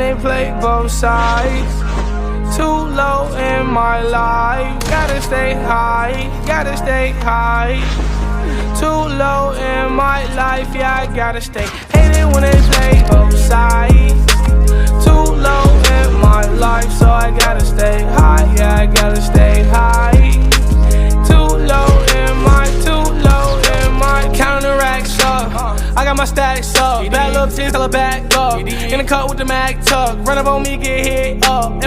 they play both sides. Too low in my life, gotta stay high, gotta stay high. Too low in my life, yeah, I gotta stay. Hate it when they play both sides. Too low in my life, so I gotta stay high, yeah, I gotta stay high. Too low in my counting racks up. I got my stacks up. Bad little tits, tell her back up. In the cut with the Mac tuck. Run up on me, get hit up.